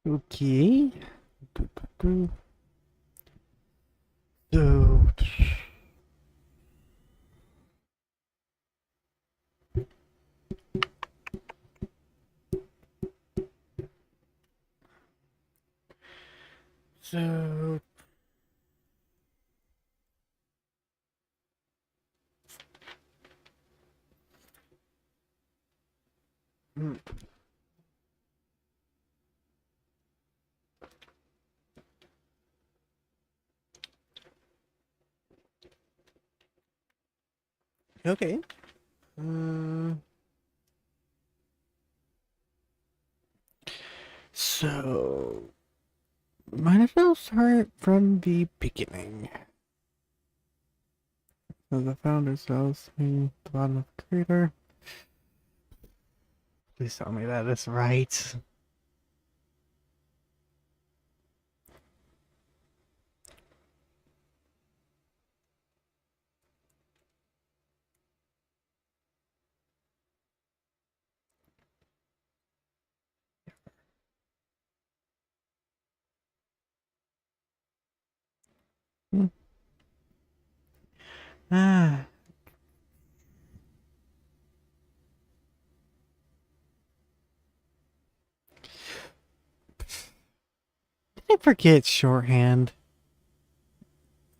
Okay. Boo, boo, boo. So, so, hmm, okay. Um, so, might as well start from the beginning. So the founder cells me the bottom of the crater. Please tell me that is right. Hmm. Ah, did I forget shorthand?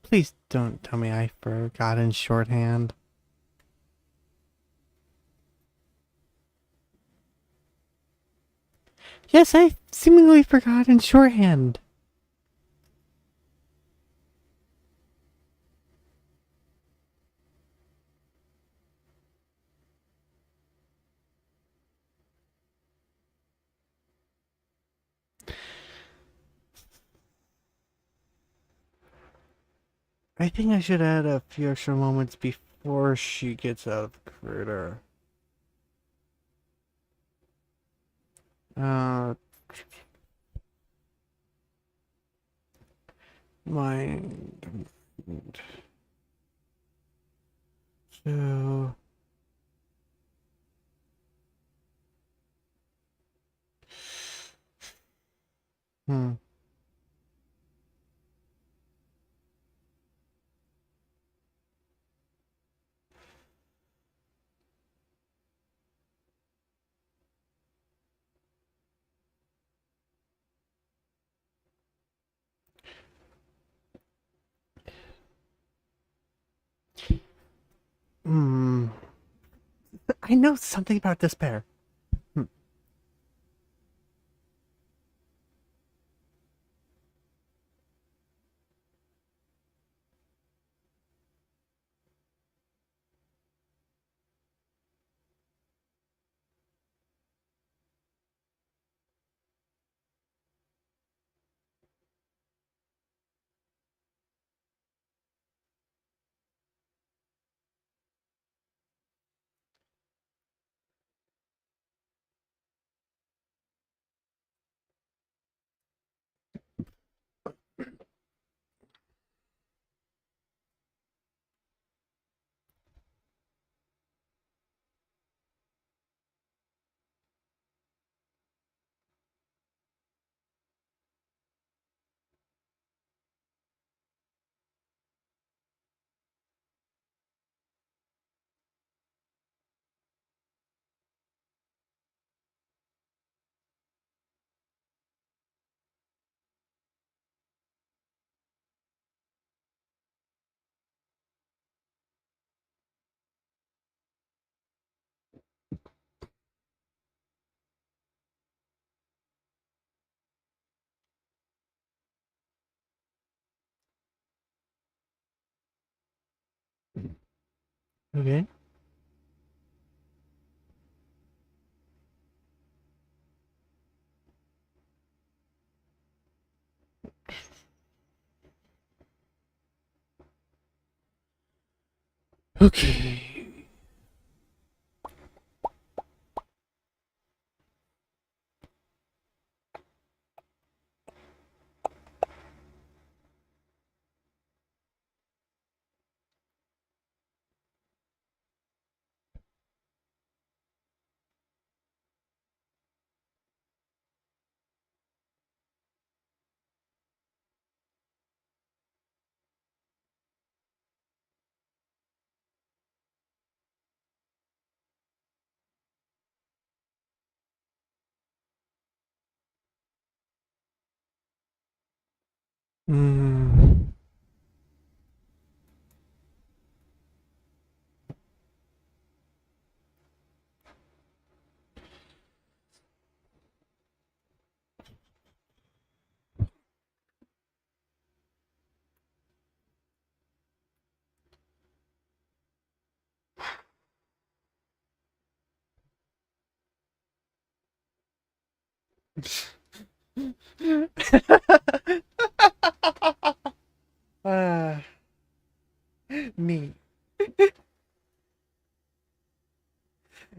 Please don't tell me I forgot in shorthand. Yes, I seemingly forgot in shorthand. I think I should add a few extra moments before she gets out of the corridor. Uh, mind. So, hmm. Hmm. I know something about despair. Hmm. Okay. Okay. Hmm. uh, me.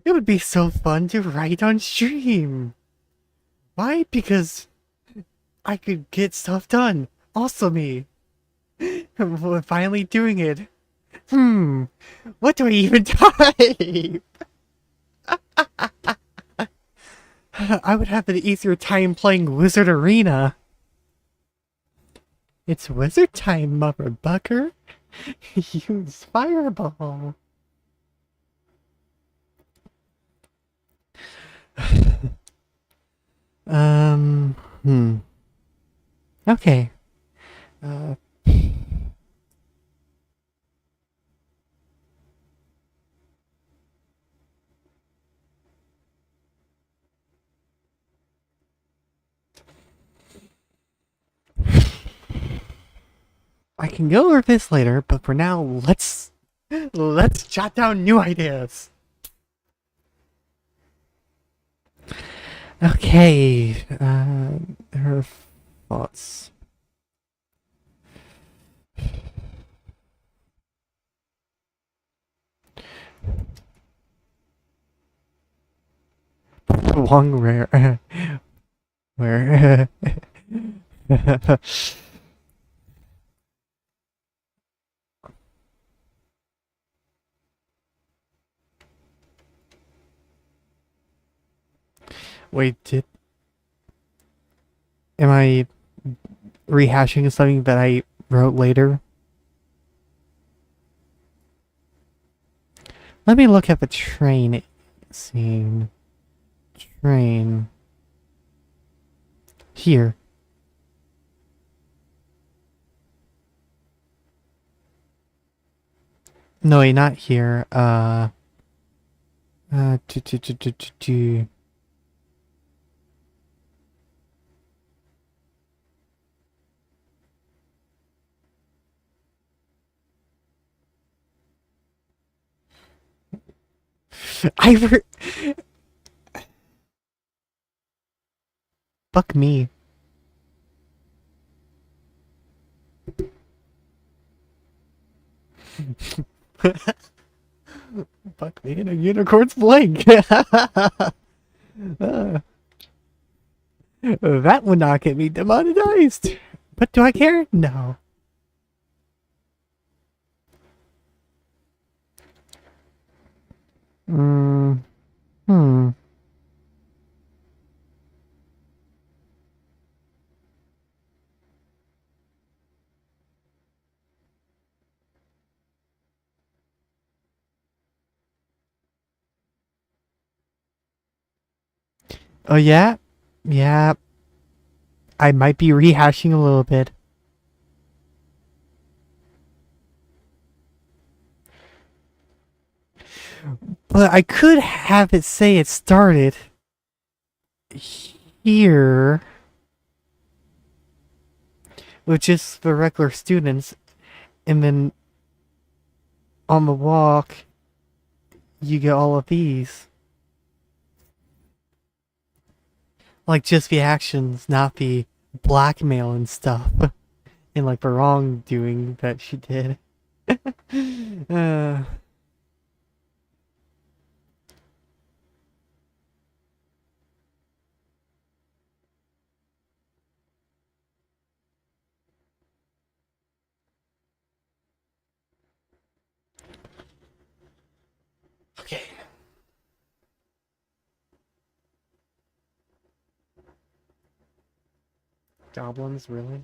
It would be so fun to write on stream. Why? Because I could get stuff done. Also me. Finally doing it. What do I even type? I would have an easier time playing Wizard Arena. It's wizard time, motherfucker. Use fireball. um, hmm. Okay. Uh, I can go over this later, but for now, let's jot down new ideas. Okay. Her thoughts. Long rare. Where? Wait, am I rehashing something that I wrote later? Let me look at the train scene. Train. Here. No, wait, not here. Uh, do, do, do, do, do, do. I Fuck me. Fuck me in a unicorn's blank. Uh, that would not get me demonetized. But do I care? No. Mm, hmm. Oh, yeah? Yeah. I might be rehashing a little bit. But I could have it say it started here with just the regular students, and then on the walk, you get all of these. Like, just the actions, not the blackmail and stuff. And, like, the wrongdoing that she did. uh, okay. Goblins, really?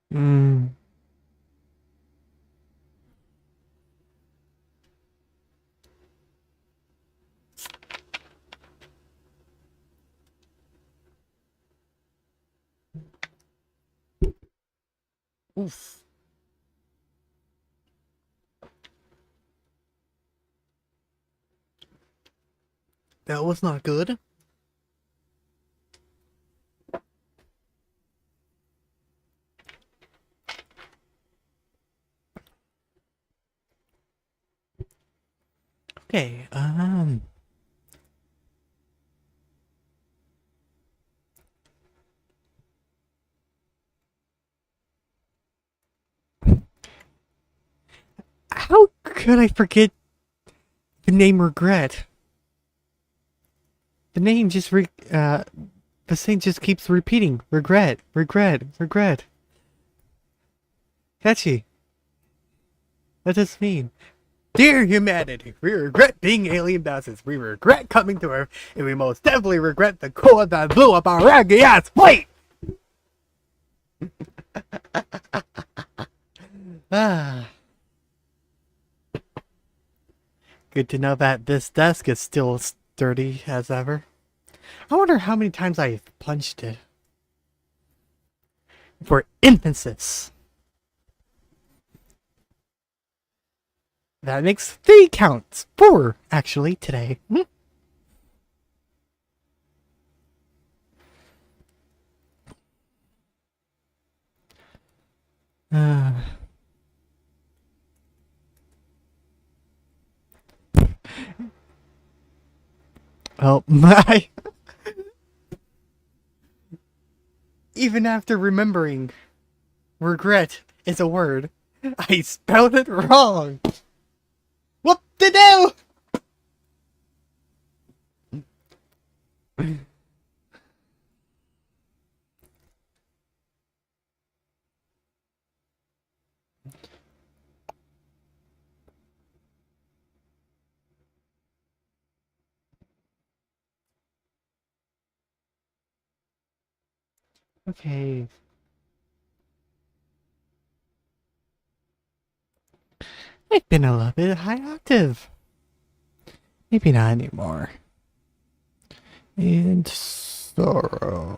Hmm. Oof. That was not good. Okay, how could I forget the name Regret? The name just the thing just keeps repeating. Regret, regret, regret. Catchy. What does this mean? Dear humanity, we regret being alien bastards. We regret coming to Earth, and we most definitely regret the cola that blew up our raggy ass plate! Ah. Good to know that this desk is still sturdy as ever. I wonder how many times I've punched it. For emphasis. That makes 3 counts. 4, actually, today. Well, my... Even after remembering, regret is a word. I spelled it wrong. What to do? Okay. I've been a little bit high octave. Maybe not anymore. And sorrow.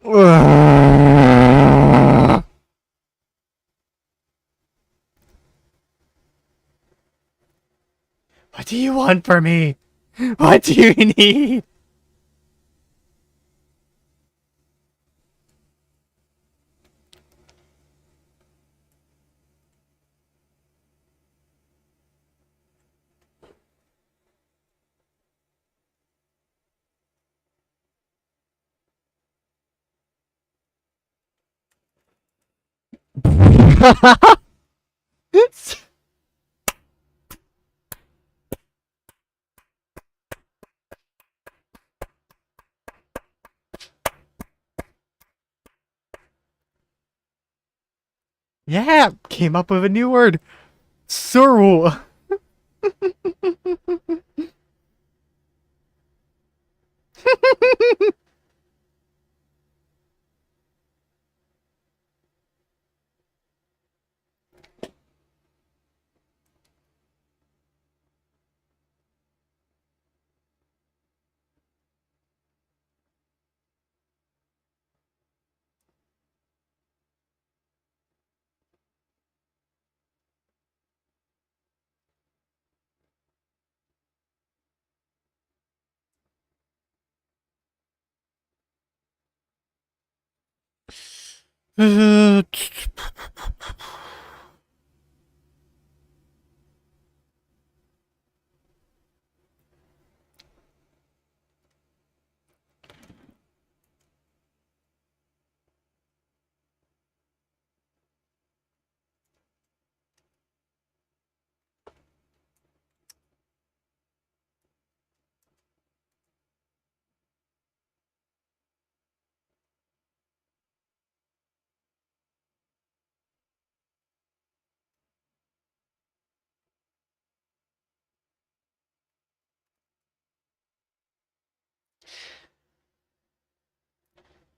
What do you want from me? What do you need? Yeah, came up with a new word. Sorrow.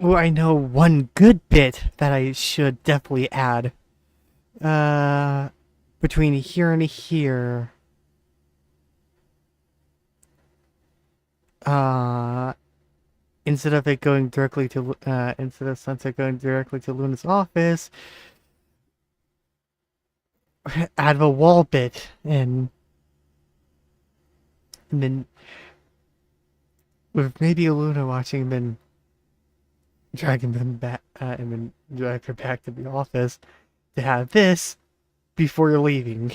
Well, I know one good bit that I should definitely add. Between here and here. Uh, instead of it going directly to instead of Sunset going directly to Luna's office, out of a wall bit, and then with maybe Luna watching, then dragging them back, and then drag her back to the office to have this before you're leaving.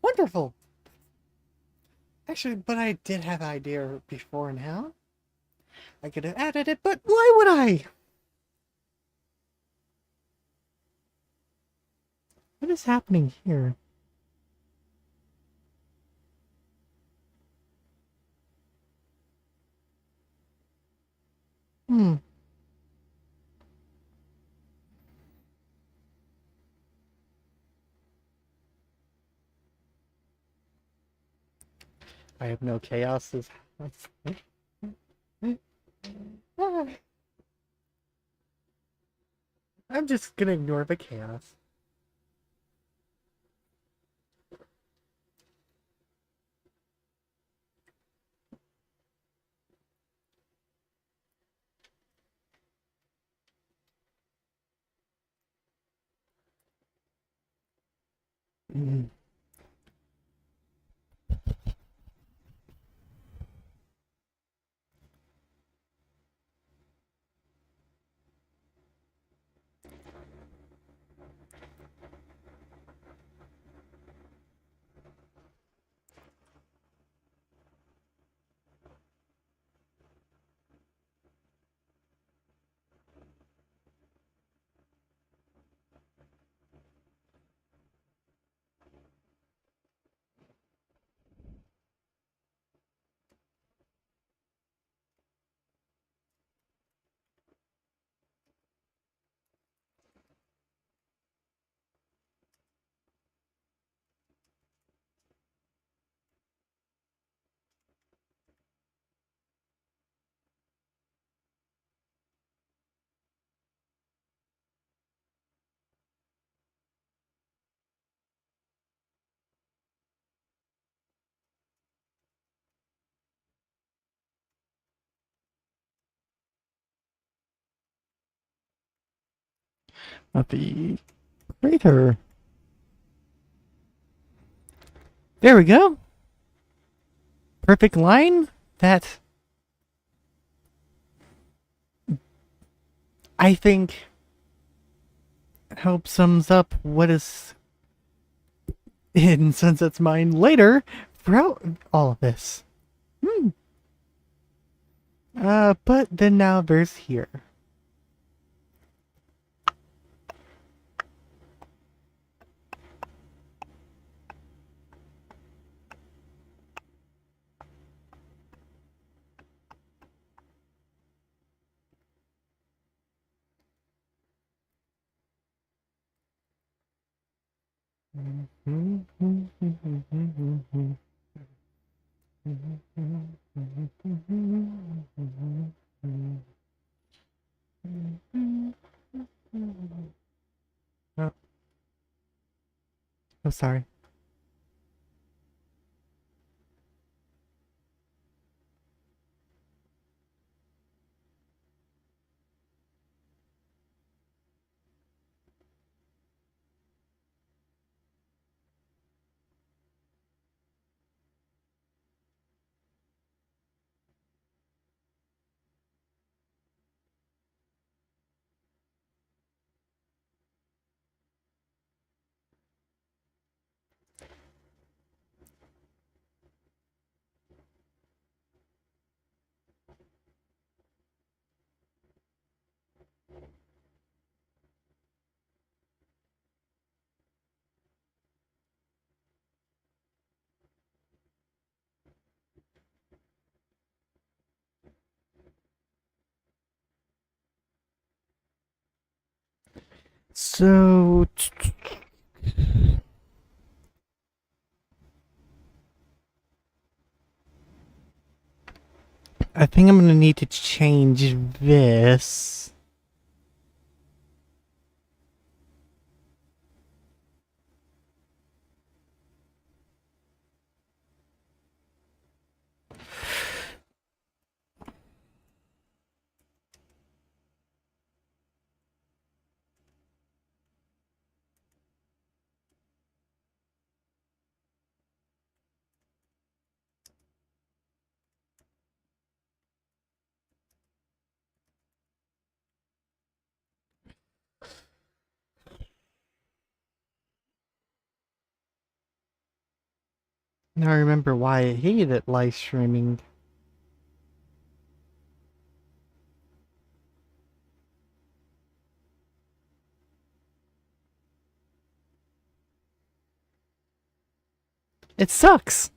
Wonderful. Actually, but I did have an idea before now. I could have added it, but why would I? What is happening here? Hmm. I have no chaos. I'm just gonna ignore the chaos. Mm. Not the crater. There we go. Perfect line. That I think helps sums up what is in Sunset's mind later throughout all of this. Hmm. But then now there's here. Oh, I'm sorry. So I think I'm gonna need to change this. Now I remember why I hated live streaming. It sucks.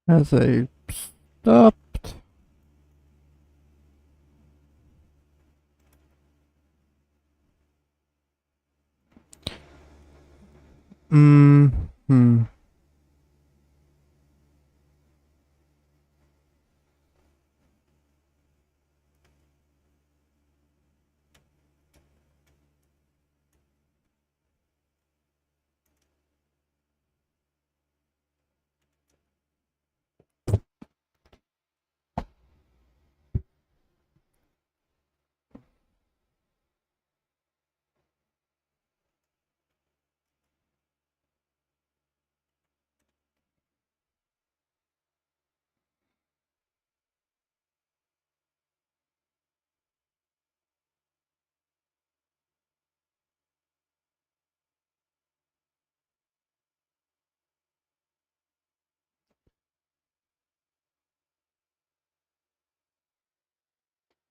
As I stopped. Hmm.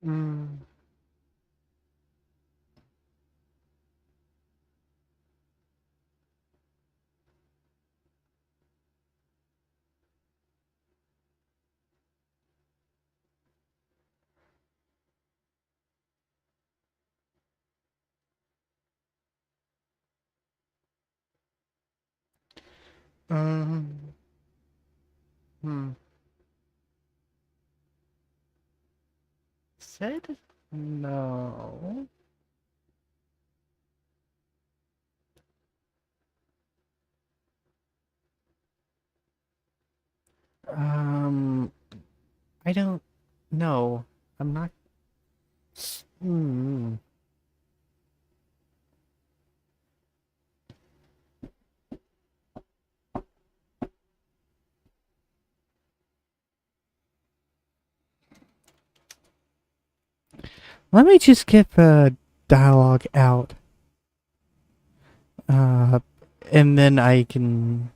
Mm. Um. Hmm. Said no. Um. I don't know. I'm not. Hmm. Let me just get the dialogue out. Uh, and then I can.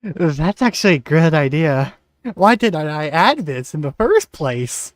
That's actually a good idea. Why didn't I add this in the first place?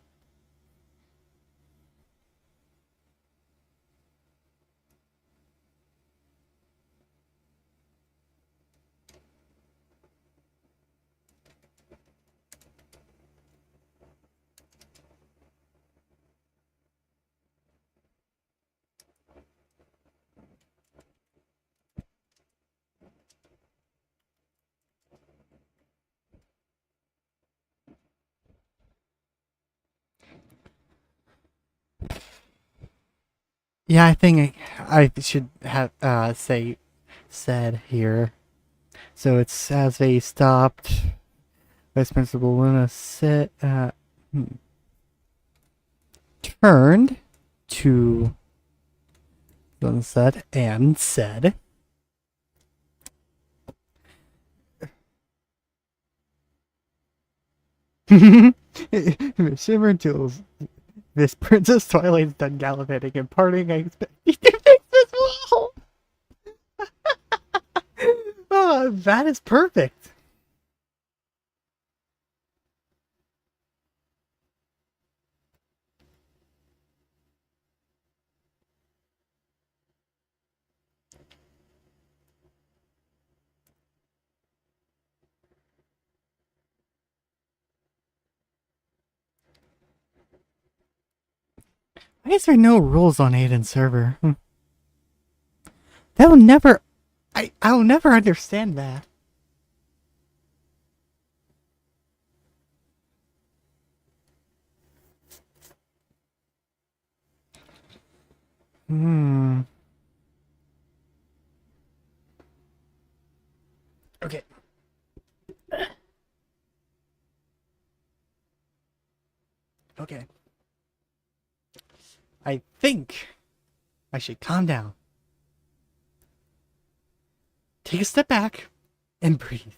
Yeah, I think I should have say said here. So it's as they stopped, Vice Principal Luna turned to Sunset and said, Shimmer Jules, this Princess Twilight's done gallivanting and partying. I expect you to fix this wall. Oh, that is perfect. Why is there no rules on Aiden's server? That will never. I'll never understand that. Hmm. Okay. Okay. I think I should calm down, take a step back, and breathe.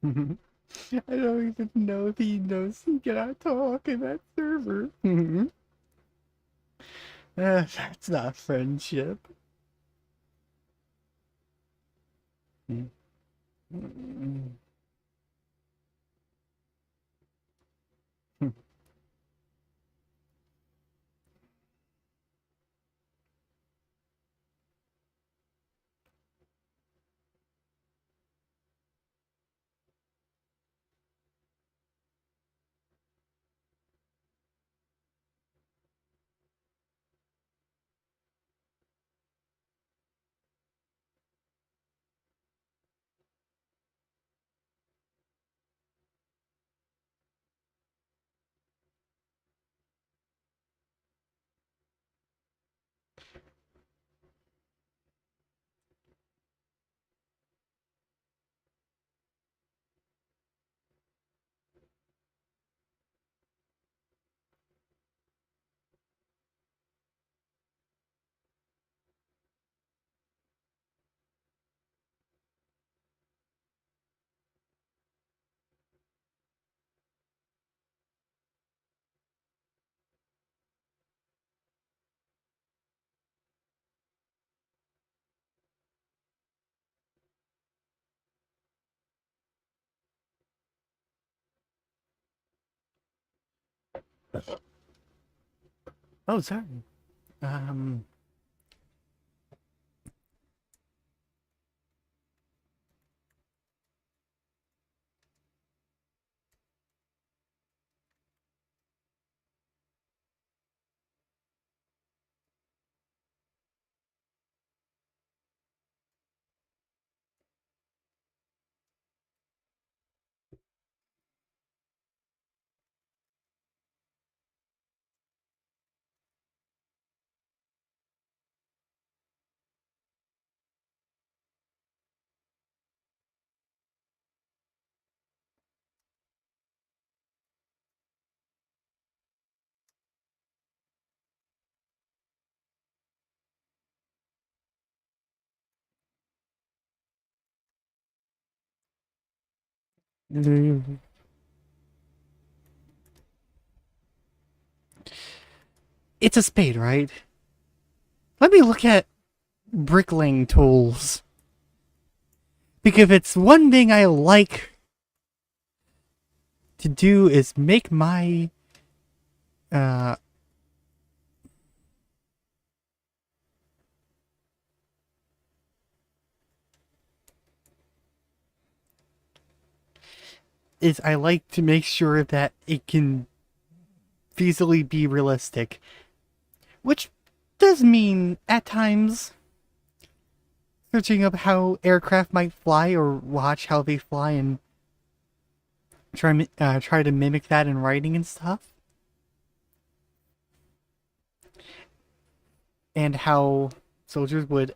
I don't even know if he knows he cannot talk in that server. That's not friendship. Oh, sorry. Um, It's a spade, right? Let me look at bricklaying tools. Because if it's one thing I like to do is make my uh is I like to make sure that it can feasibly be realistic. Which does mean at times searching up how aircraft might fly or watch how they fly and try to mimic that in writing and stuff. And how soldiers would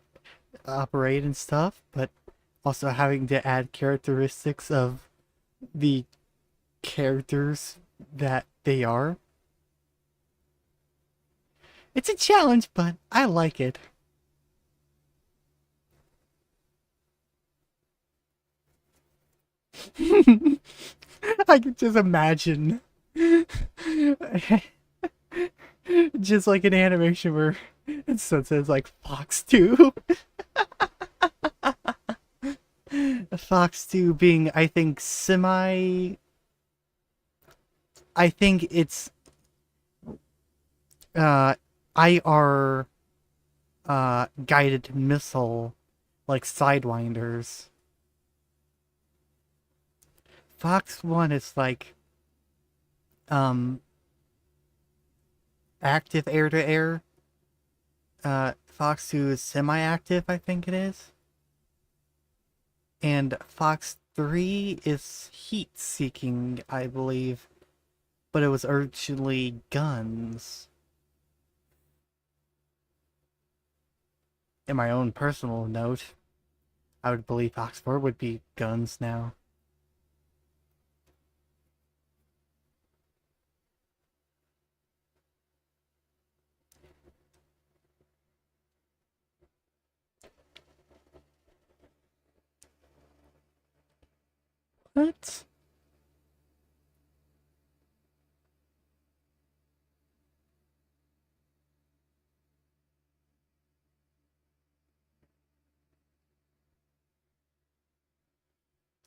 operate and stuff, but also having to add characteristics of the characters that they are. It's a challenge, but I like it. I can just imagine. Just like an animation where it says like Fox 2. Fox 2 being, I think, I think it's uh IR guided missile like Sidewinders. Fox 1 is like um active air to air. Fox 2 is semi-active, I think it is. And Fox 3 is heat seeking, I believe. But it was originally guns. In my own personal note, I would believe Fox 4 would be guns now. What?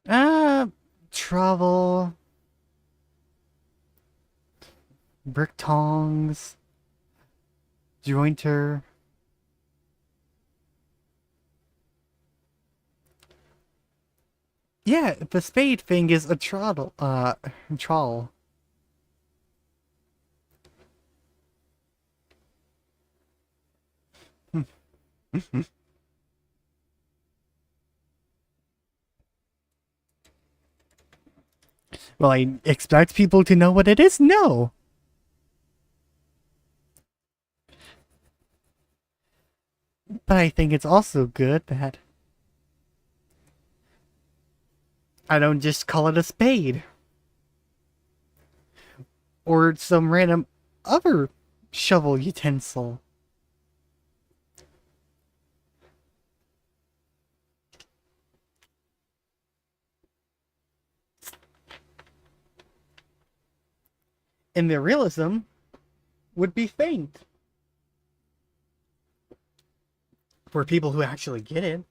Uh, Travel, brick tongs, jointer. Yeah, the spade thing is a trawl. Well, I expect people to know what it is? No. But I think it's also good that I don't just call it a spade. Or some random other shovel utensil. And the realism would be faint. For people who actually get it.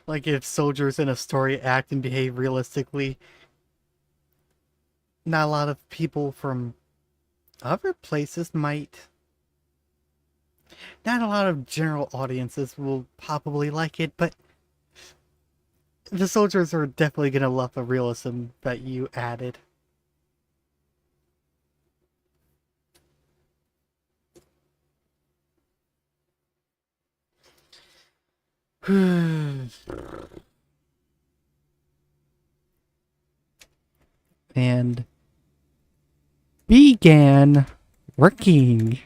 Like if soldiers in a story act and behave realistically, not a lot of people from other places might. Not a lot of general audiences will probably like it, but the soldiers are definitely gonna love the realism that you added. And began working.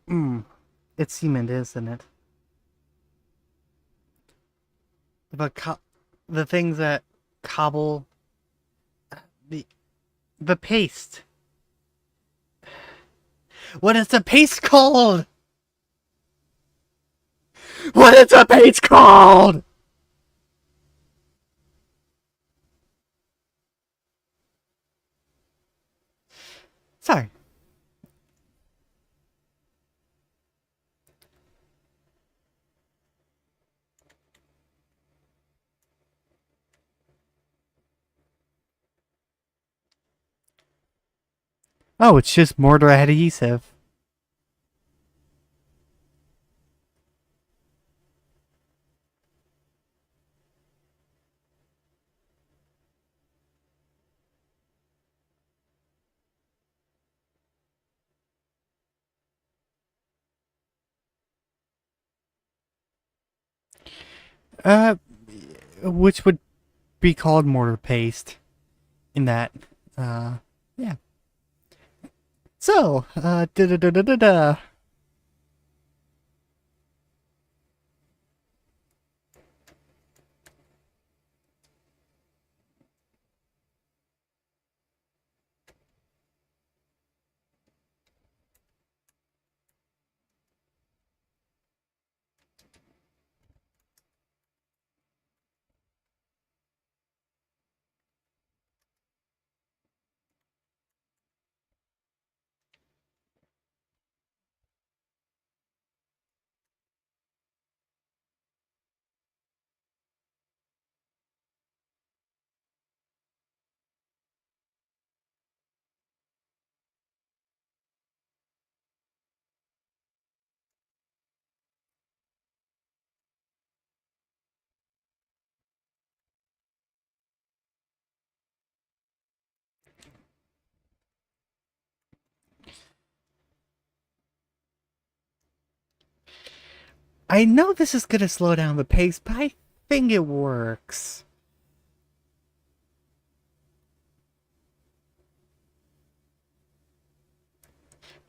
It's cement, isn't it? The things that cobble the the paste. What is the paste called? What is the paste called? Sorry. Oh, it's just mortar adhesive. Uh, which would be called mortar paste. In that, yeah. So, da da da da da da. I know this is gonna slow down the pace, but I think it works.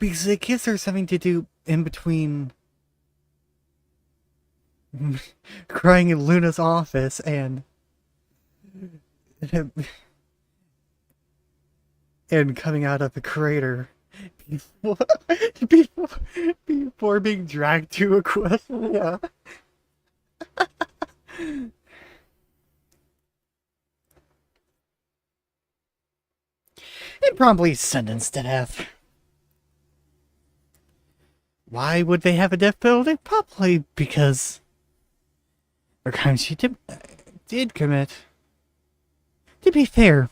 Because it gives her something to do in between crying in Luna's office and coming out of the crater before, before, before being dragged to Equestria. And probably sentenced to death. Why would they have a death penalty? Probably because the crime she did commit. To be fair,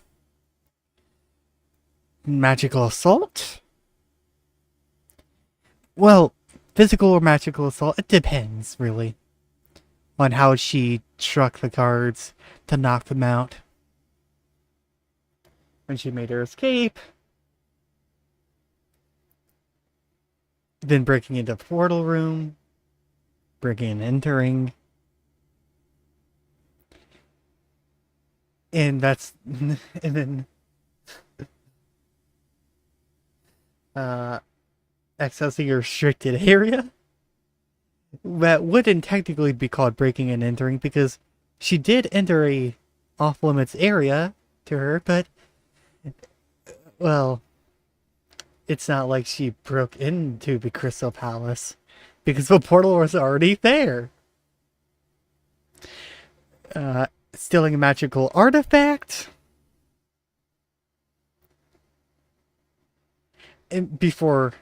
magical assault? Well, physical or magical assault, it depends, really, on how she struck the guards to knock them out. When she made her escape, then breaking into the portal room, breaking and entering. And that's, and then, accessing a restricted area. That wouldn't technically be called breaking and entering because she did enter a off-limits area to her, but, well, it's not like she broke into the Crystal Palace because the portal was already there. Stealing a magical artifact. And before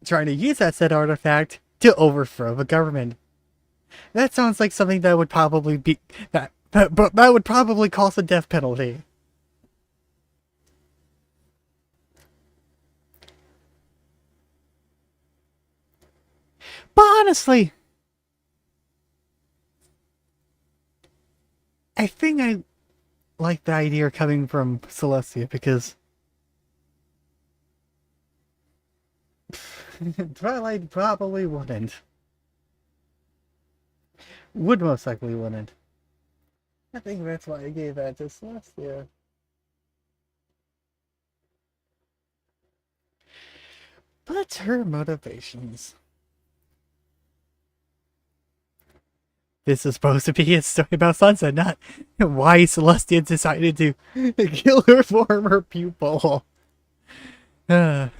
trying to use that said artifact to overthrow the government. That sounds like something that would probably be that would probably cause a death penalty. But honestly, I think I like the idea coming from Celestia because Twilight probably wouldn't. Would most likely wouldn't. I think that's why I gave that to Celestia. But her motivations. This is supposed to be a story about Sansa, not why Celestia decided to kill her former pupil. And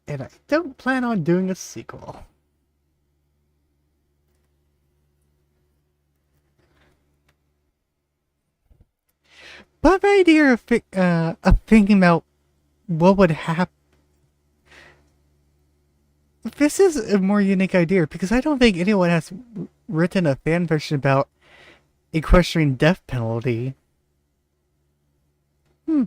I don't plan on doing a sequel. But my idea of thinking about what would happen. This is a more unique idea because I don't think anyone has written a fanfiction about equestrian death penalty. Hmm.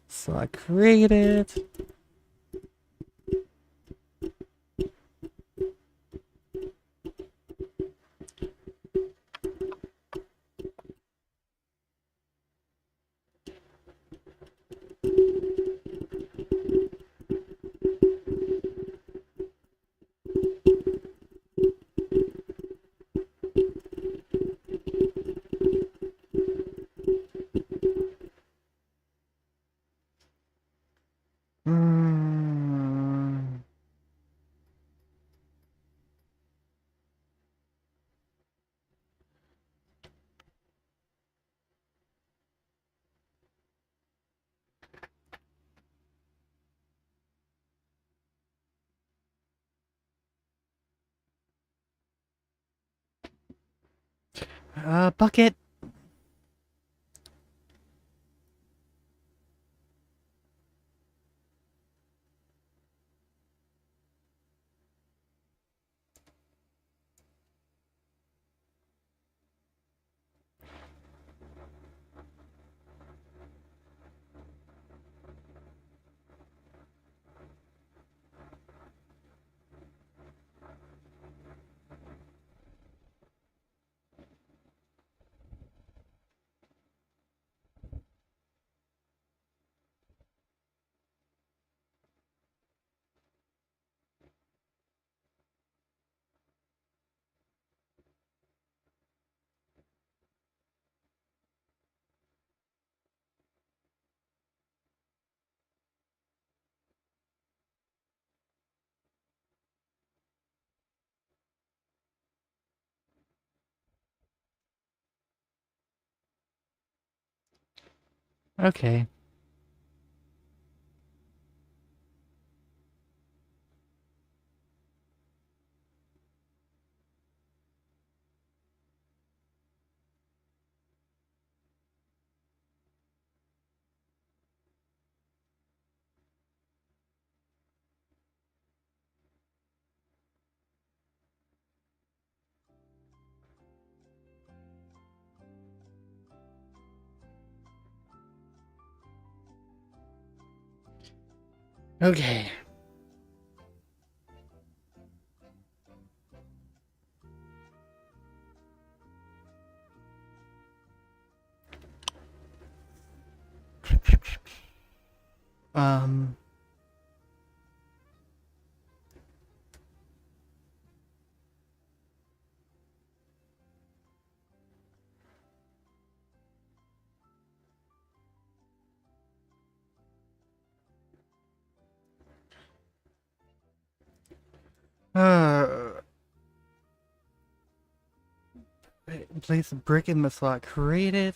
So I created. Mm, bucket. Okay. Okay. Um. Uh. Place a brick in the slot created.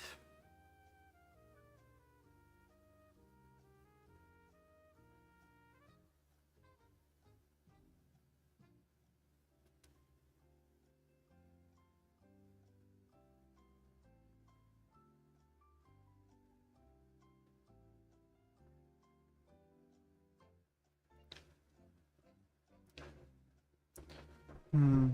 Hmm.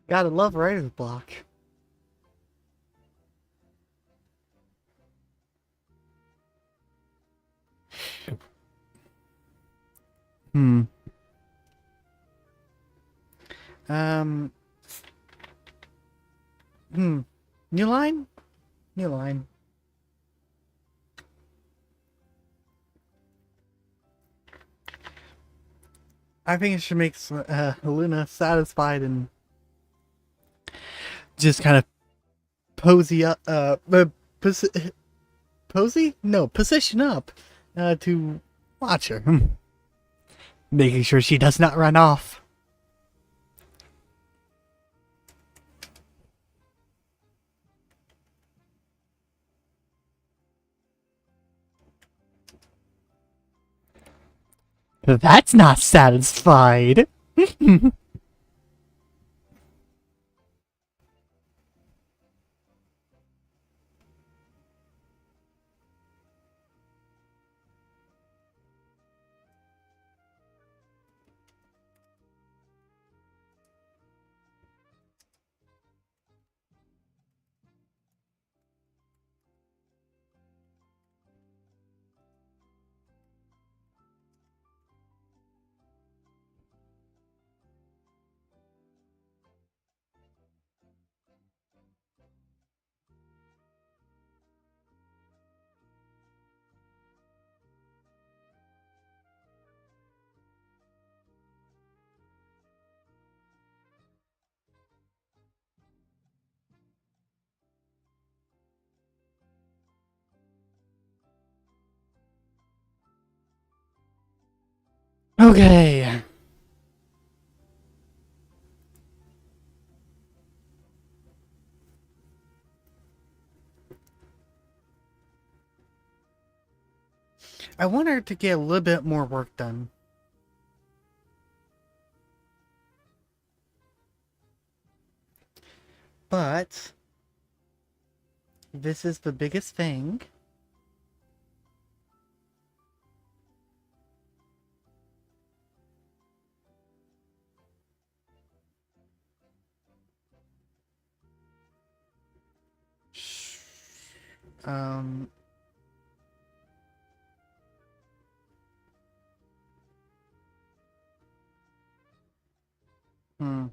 Gotta love writer's block. Hmm. Um. Hmm. New line? New line. I think it should make Luna satisfied and just kind of posy up. Posy? No, position up to watch her. Making sure she does not run off. That's not satisfied. Okay. I want her to get a little bit more work done. But this is the biggest thing. Um. Hmm.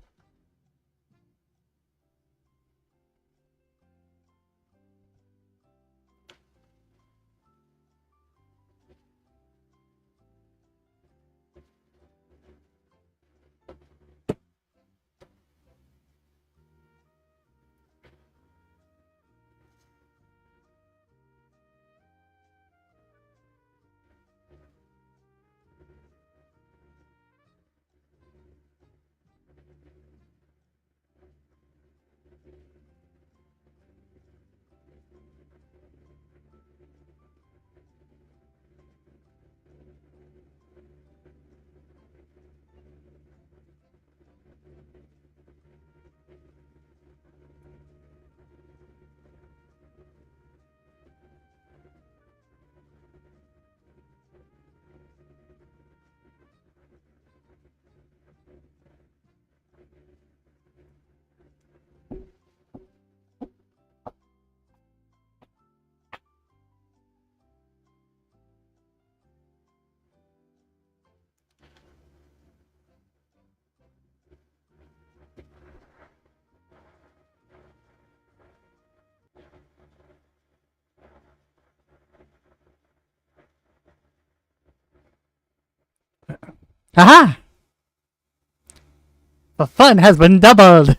Aha! The fun has been doubled!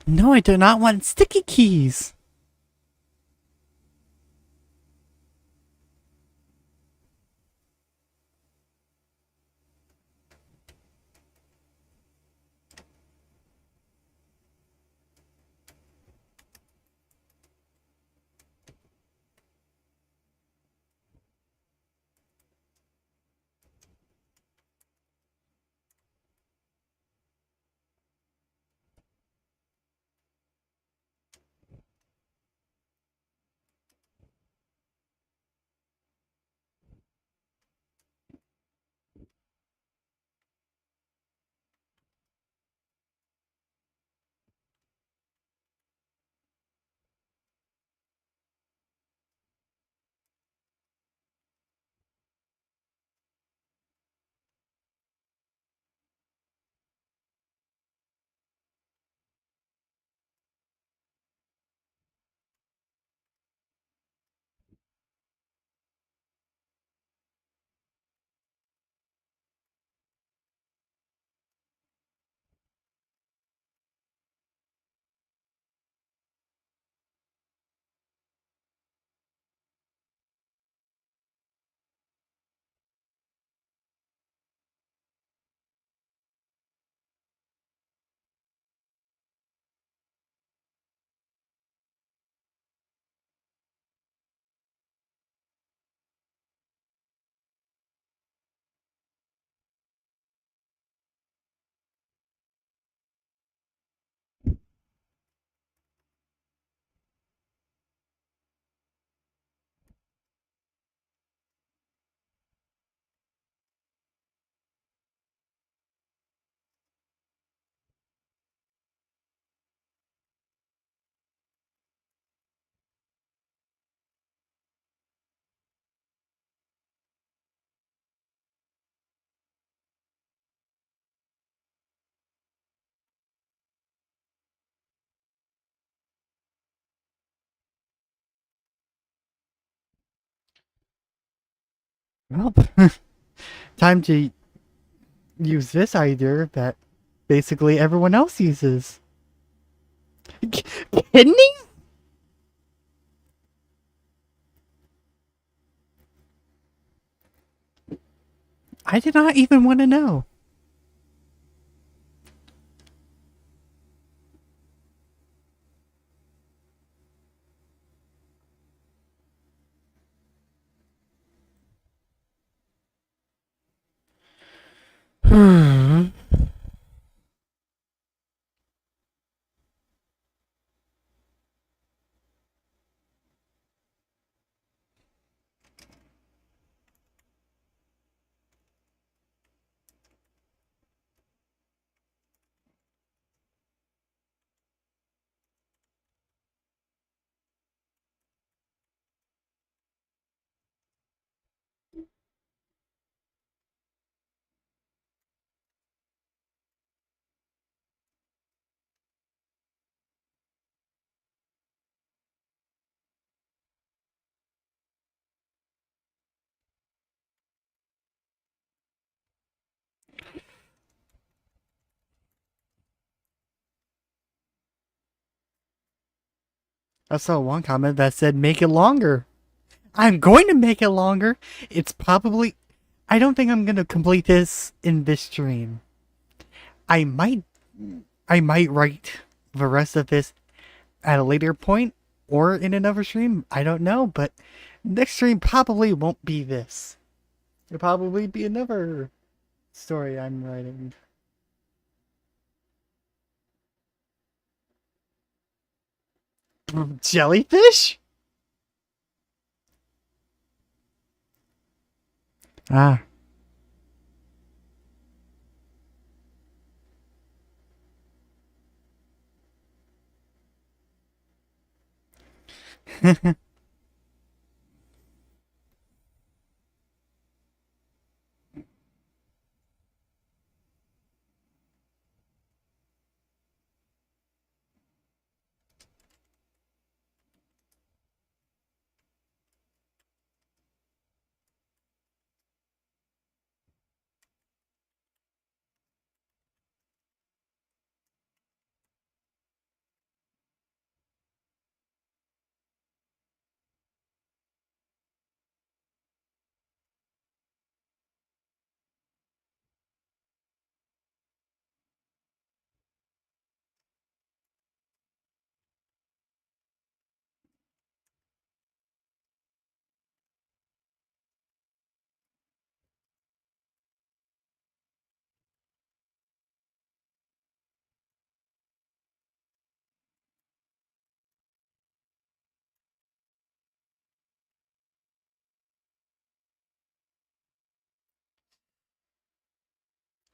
No, I do not want sticky keys! Well, time to use this idea that basically everyone else uses. Kidneys? I did not even want to know. I saw one comment that said make it longer. I'm going to make it longer. It's probably. I don't think I'm going to complete this in this stream. I might. I might write the rest of this at a later point or in another stream. I don't know, but next stream probably won't be this. It'll probably be another story I'm writing. Jellyfish? Ah.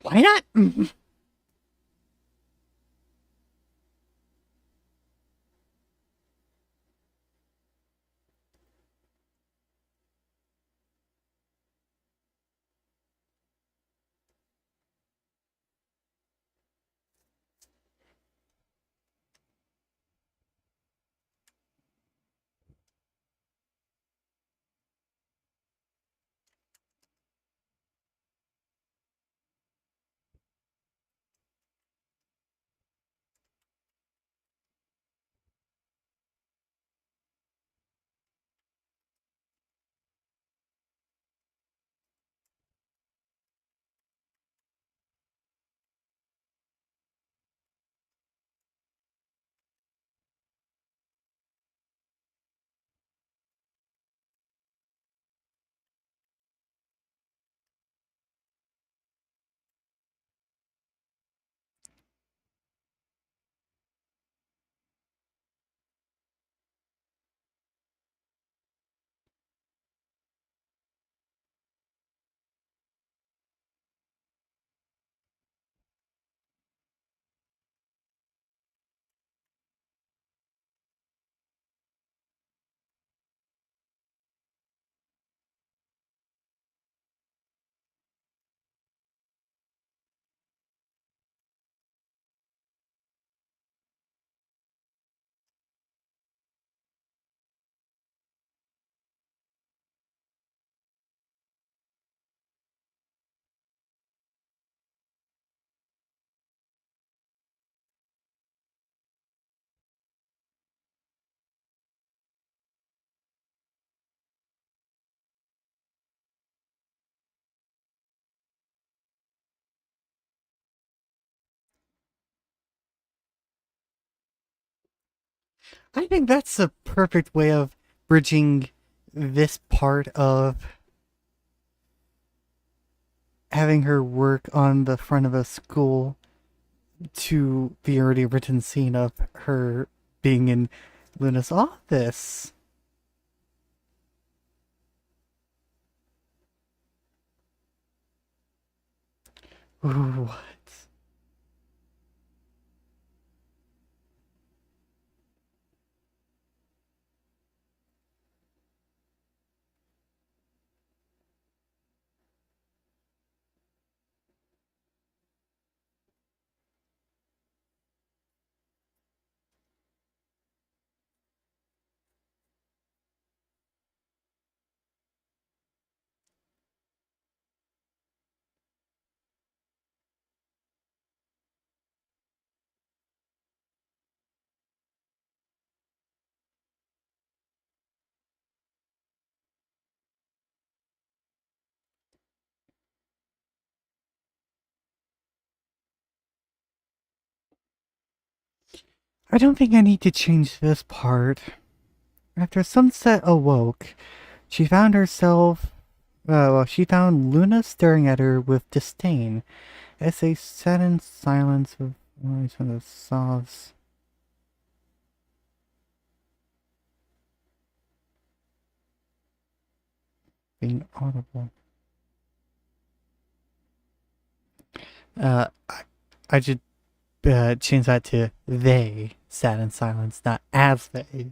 Why not? I think that's a perfect way of bridging this part of having her work on the front of a school to the already written scene of her being in Luna's office. Ooh, what? I don't think I need to change this part. After Sunset awoke, she found herself. She found Luna staring at her with disdain as they sat in silence with noise from the sobs being audible. I should change that to they sat in silence, not as they.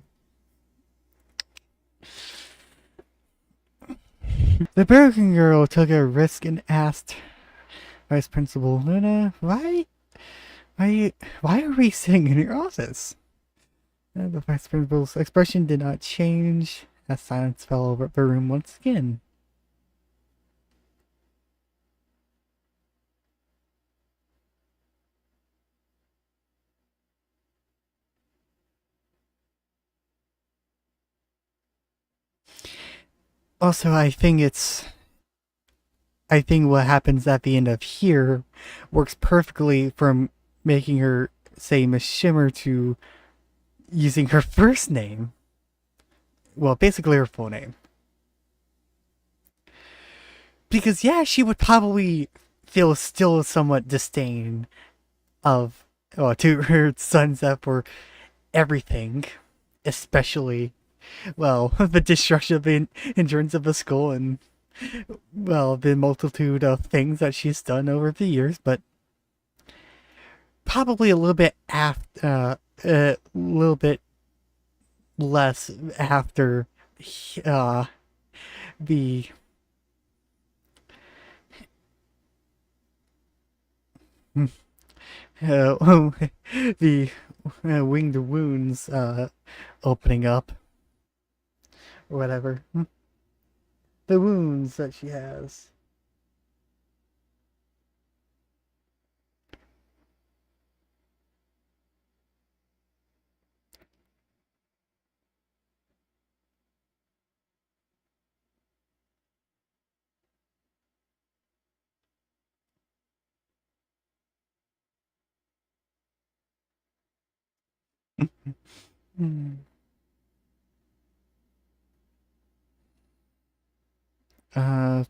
The American girl took a risk and asked Vice Principal Luna, why are we sitting in your office? The Vice Principal's expression did not change as silence fell over the room once again. Also, I think what happens at the end of here works perfectly from making her say Miss Shimmer to using her first name. Well, basically her full name. Because yeah, she would probably feel still somewhat disdain of to her sons up for everything, especially the destruction of the endurance of the school and the multitude of things that she's done over the years, but probably a little bit after, a little bit less after the the winged wounds opening up or whatever. The wounds that she has. Uh,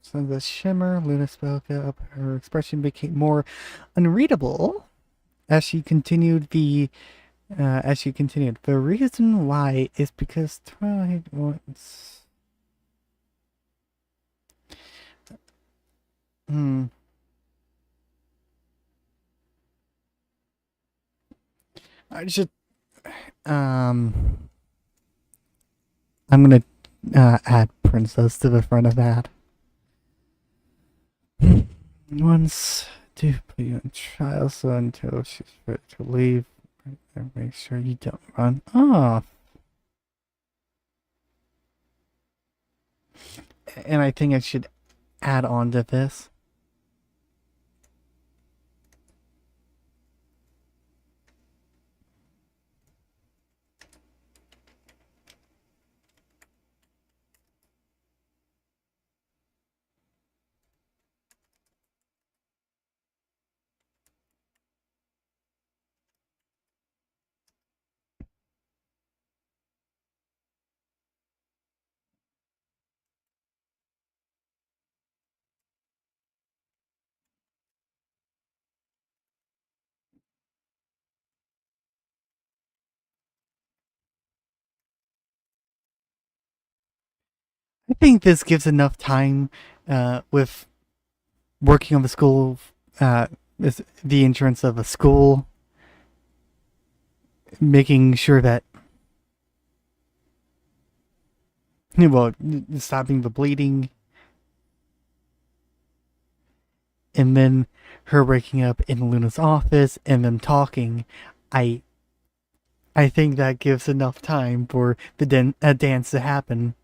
so the shimmer, Luna spoke up. Her expression became more unreadable as she continued The reason why is because Twilight wants. Hmm. I should. Um. I'm gonna add princess to the front of that. Once to put you in trial, so until she's ready to leave, make sure you don't run off. And I think I should add on to this. I think this gives enough time with working on the school, the entrance of a school, making sure that, well, stopping the bleeding, and then her waking up in Luna's office and them talking. I I think that gives enough time for the dance to happen.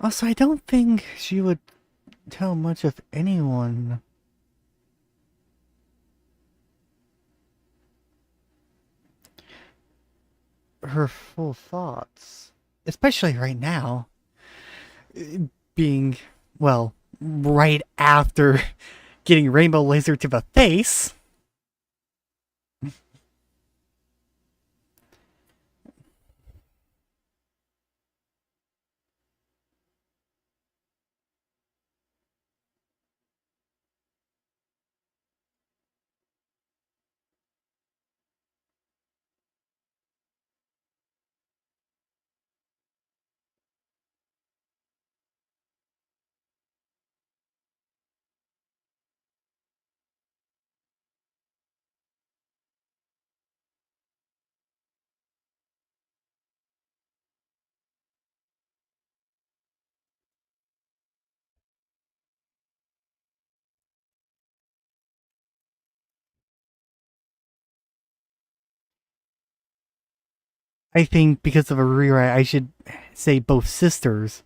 Also, I don't think she would tell much of anyone her full thoughts, especially right now, being, well, right after getting rainbow laser to the face. I think because of a rewrite, I should say both sisters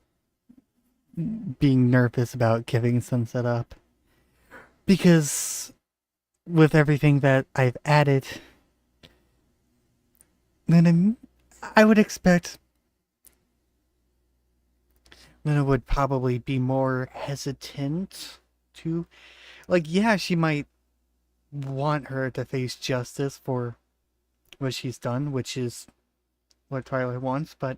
being nervous about giving Sunset up. Because with everything that I've added, then I would expect Luna would probably be more hesitant to, like, yeah, she might want her to face justice for what she's done, which is what Twilight wants, but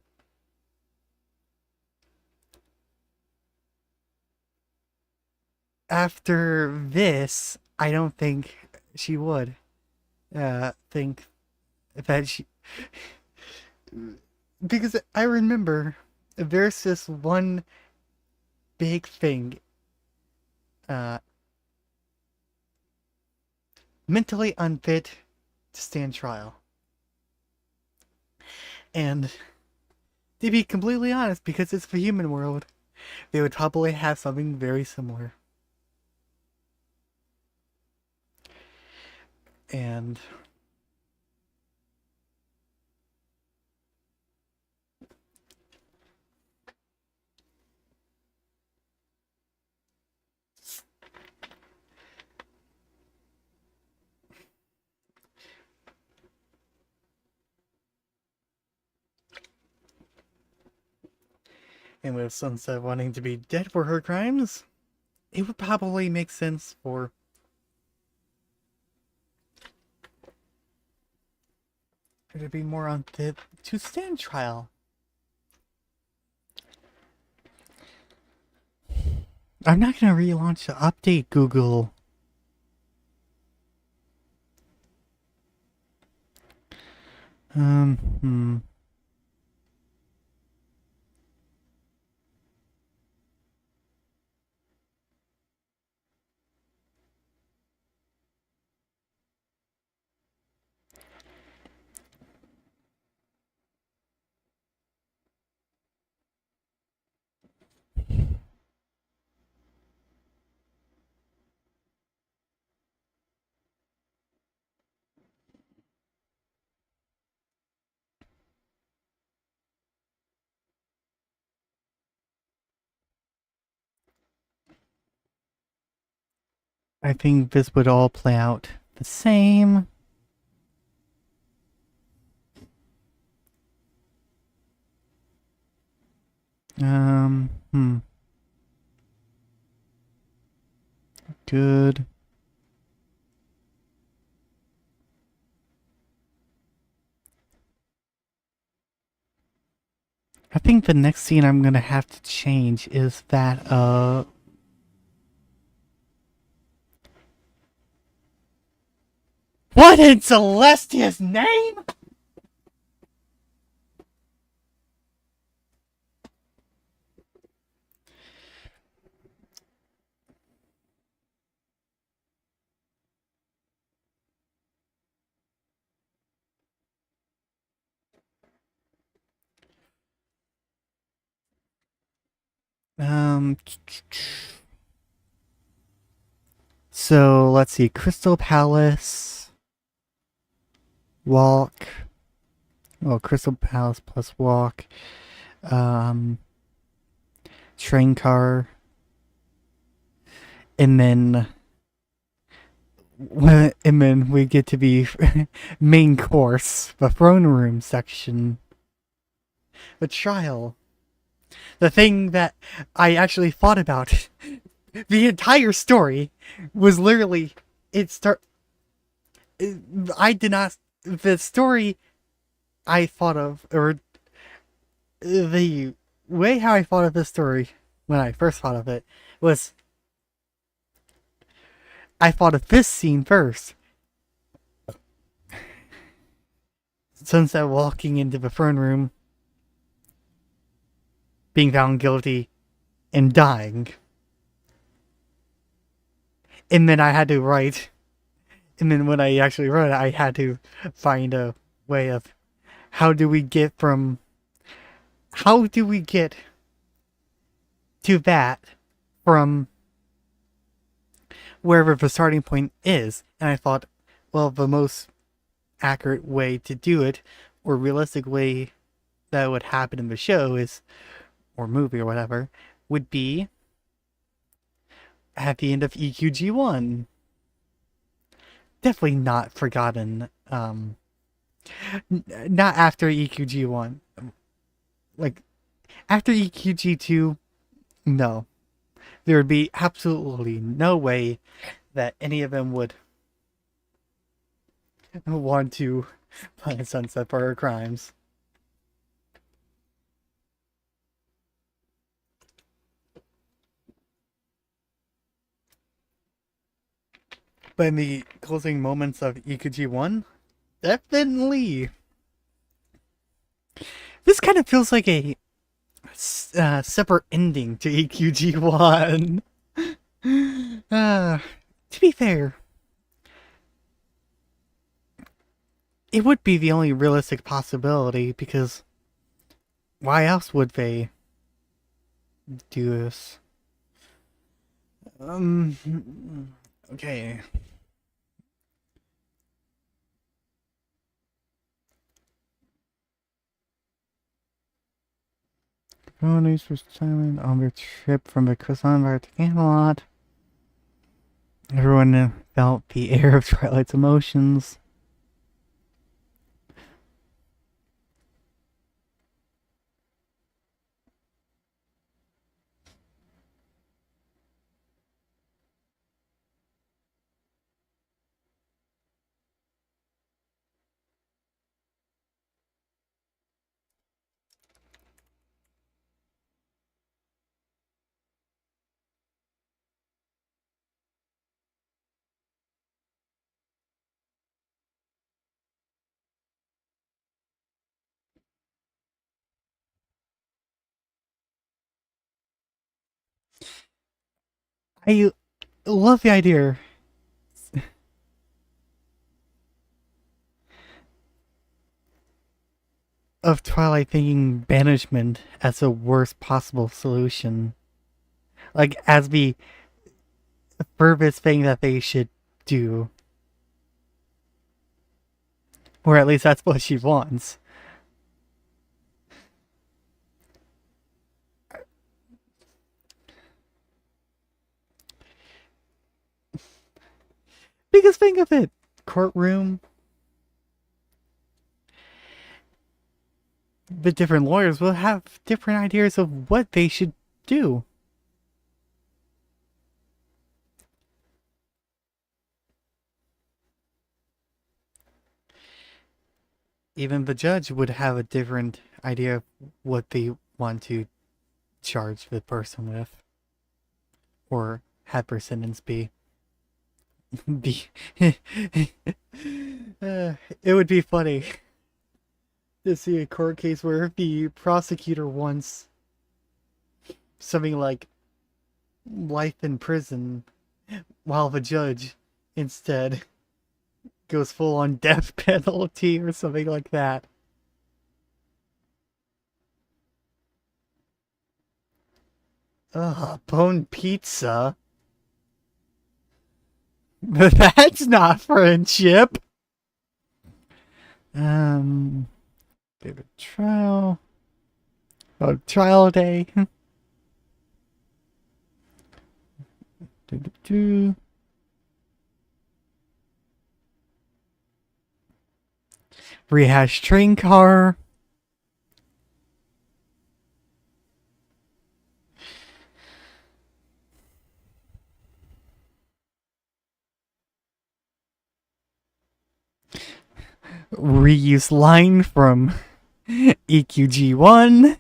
after this, I don't think she would think that she, because I remember there's this one big thing, uh, mentally unfit to stand trial. And to be completely honest, because it's the human world, they would probably have something very similar. And with Sunset wanting to be dead for her crimes, it would probably make sense for her to be more unfit to stand trial. I'm not gonna relaunch the update, Google. Hmm. I think this would all play out the same. Hmm. good. I think the next scene I'm gonna have to change is that what in Celestia's name? Um So let's see, Crystal Palace, walk. Well, Crystal Palace plus walk. Um, train car, and then we get to be main course, the throne room section, the trial, the thing that I actually thought about. The entire story was literally I did not. The story I thought of, or the way how I thought of this story when I first thought of it was I thought of this scene first. Sunset walking into the throne room, being found guilty, and dying. And then I had to write, and then when I actually wrote it, I had to find a way of how do we get to that from wherever the starting point is. And I thought, well, the most accurate way to do it, or realistic way that would happen in the show is, or movie or whatever, would be at the end of EQG1. Definitely not forgotten. Not after EQG1. Like, after EQG2, no. There would be absolutely no way that any of them would want to punish Sunset for her crimes. But in the closing moments of EQG1, definitely. This kind of feels like a separate ending to EQG1. To be fair, it would be the only realistic possibility, because why else would they do this? Okay. Ponies were silent on their trip from the Croissant Bar to Camelot. Everyone felt the air of Twilight's emotions. I love the idea of Twilight thinking banishment as the worst possible solution. Like, as the furthest thing that they should do. Or at least that's what she wants. Because think of it, courtroom, the different lawyers will have different ideas of what they should do. even the judge would have a different idea of what they want to charge the person with, or have their sentence be. Be it would be funny to see a court case where the prosecutor wants something like life in prison, while the judge instead goes full on death penalty or something like that. Ugh, bone pizza. That's not friendship. Favorite trial. Oh, trial day. Rehash train car. Reuse line from EQG1.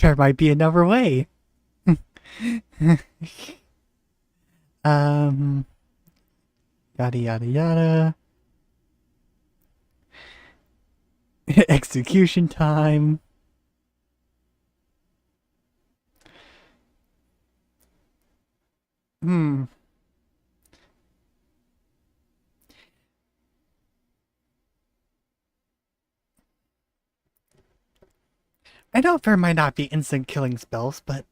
There might be another way. Yada yada yada. Execution time. I know there might not be instant killing spells, but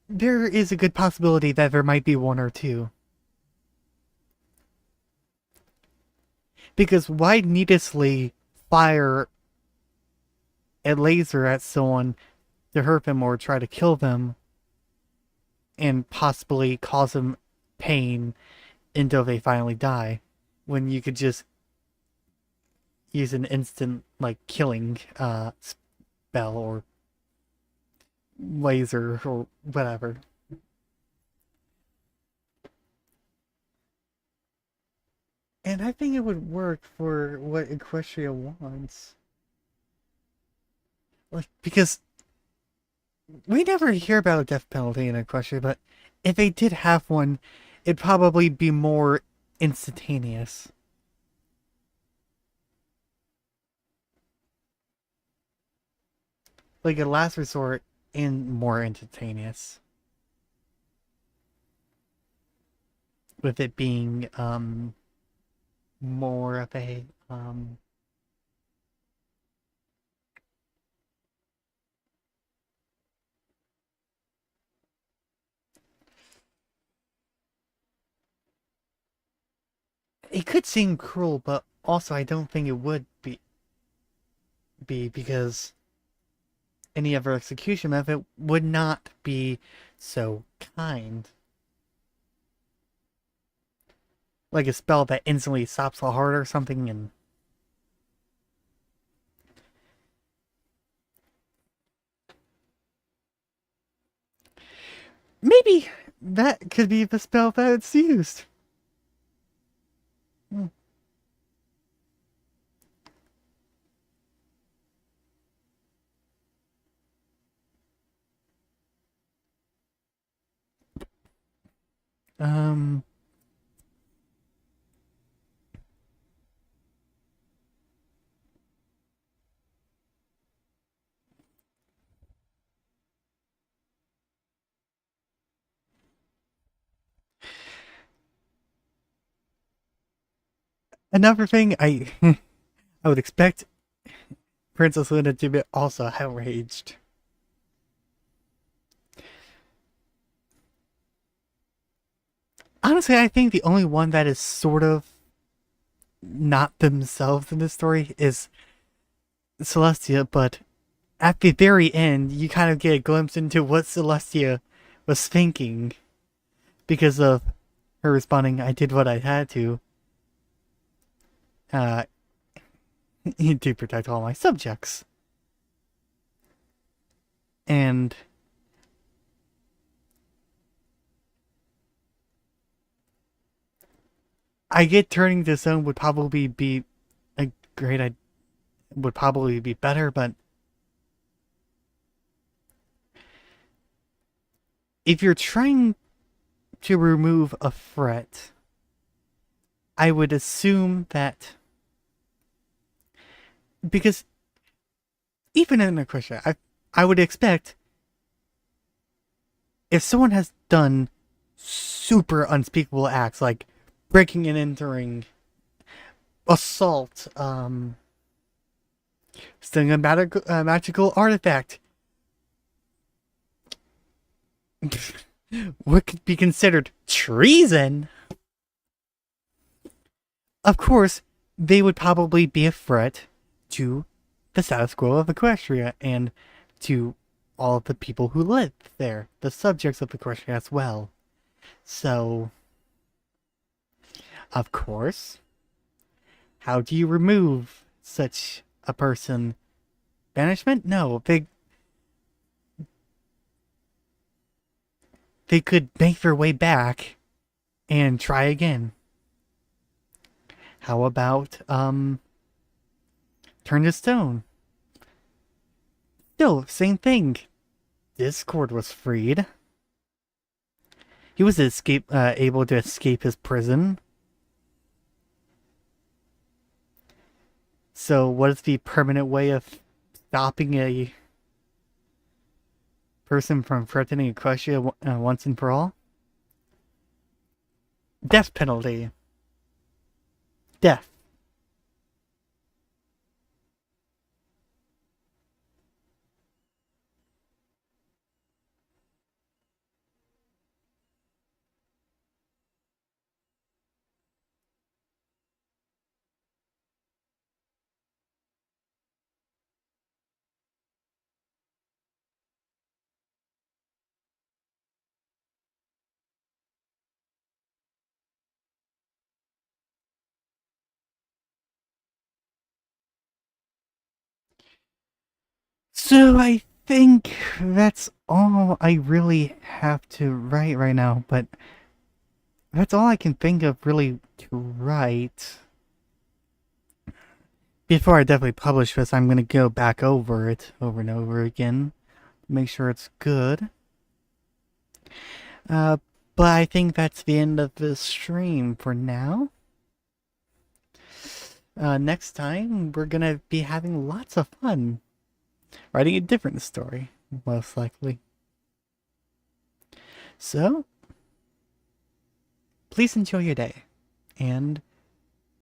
there is a good possibility that there might be one or two. Because why needlessly fire a laser at someone to hurt them or try to kill them and possibly cause them pain until they finally die, when you could just use an instant like killing spell or laser or whatever. And I think it would work for what Equestria wants. Like, because we never hear about a death penalty in Equestria, but if they did have one, it'd probably be more instantaneous. Like a last resort and more instantaneous. With it being more of a it could seem cruel, but also I don't think it would be because any other execution method would not be so kind. Like a spell that instantly stops the heart or something, and maybe that could be the spell that it's used. Um, Another thing I I would expect Princess Luna to be also outraged. Honestly, I think the only one that is sort of not themselves in this story is Celestia, but at the very end, you kind of get a glimpse into what Celestia was thinking because of her responding, I did what I had to uh, to protect all my subjects. And I get turning to stone would probably be a great idea, would probably be better, but if you're trying to remove a threat, I would assume that because even in a question, I would expect if someone has done super unspeakable acts like breaking and entering, assault, stealing a magical artifact, what could be considered treason, of course, they would probably be a threat to the status quo of Equestria and to all of the people who live there, the subjects of Equestria as well. So, of course, how do you remove such a person? Banishment? No, they could make their way back and try again. How about turn to stone? Still, same thing. Discord was freed. He was able to escape his prison. So, what is the permanent way of stopping a person from threatening Equestria once and for all? Death penalty. Death. So I think that's all I really have to write right now, but that's all I can think of really to write. Before I definitely publish this, I'm going to go back over it over and over again, make sure it's good. But I think that's the end of the stream for now. Next time, we're going to be having lots of fun writing a different story, most likely. So, please enjoy your day, and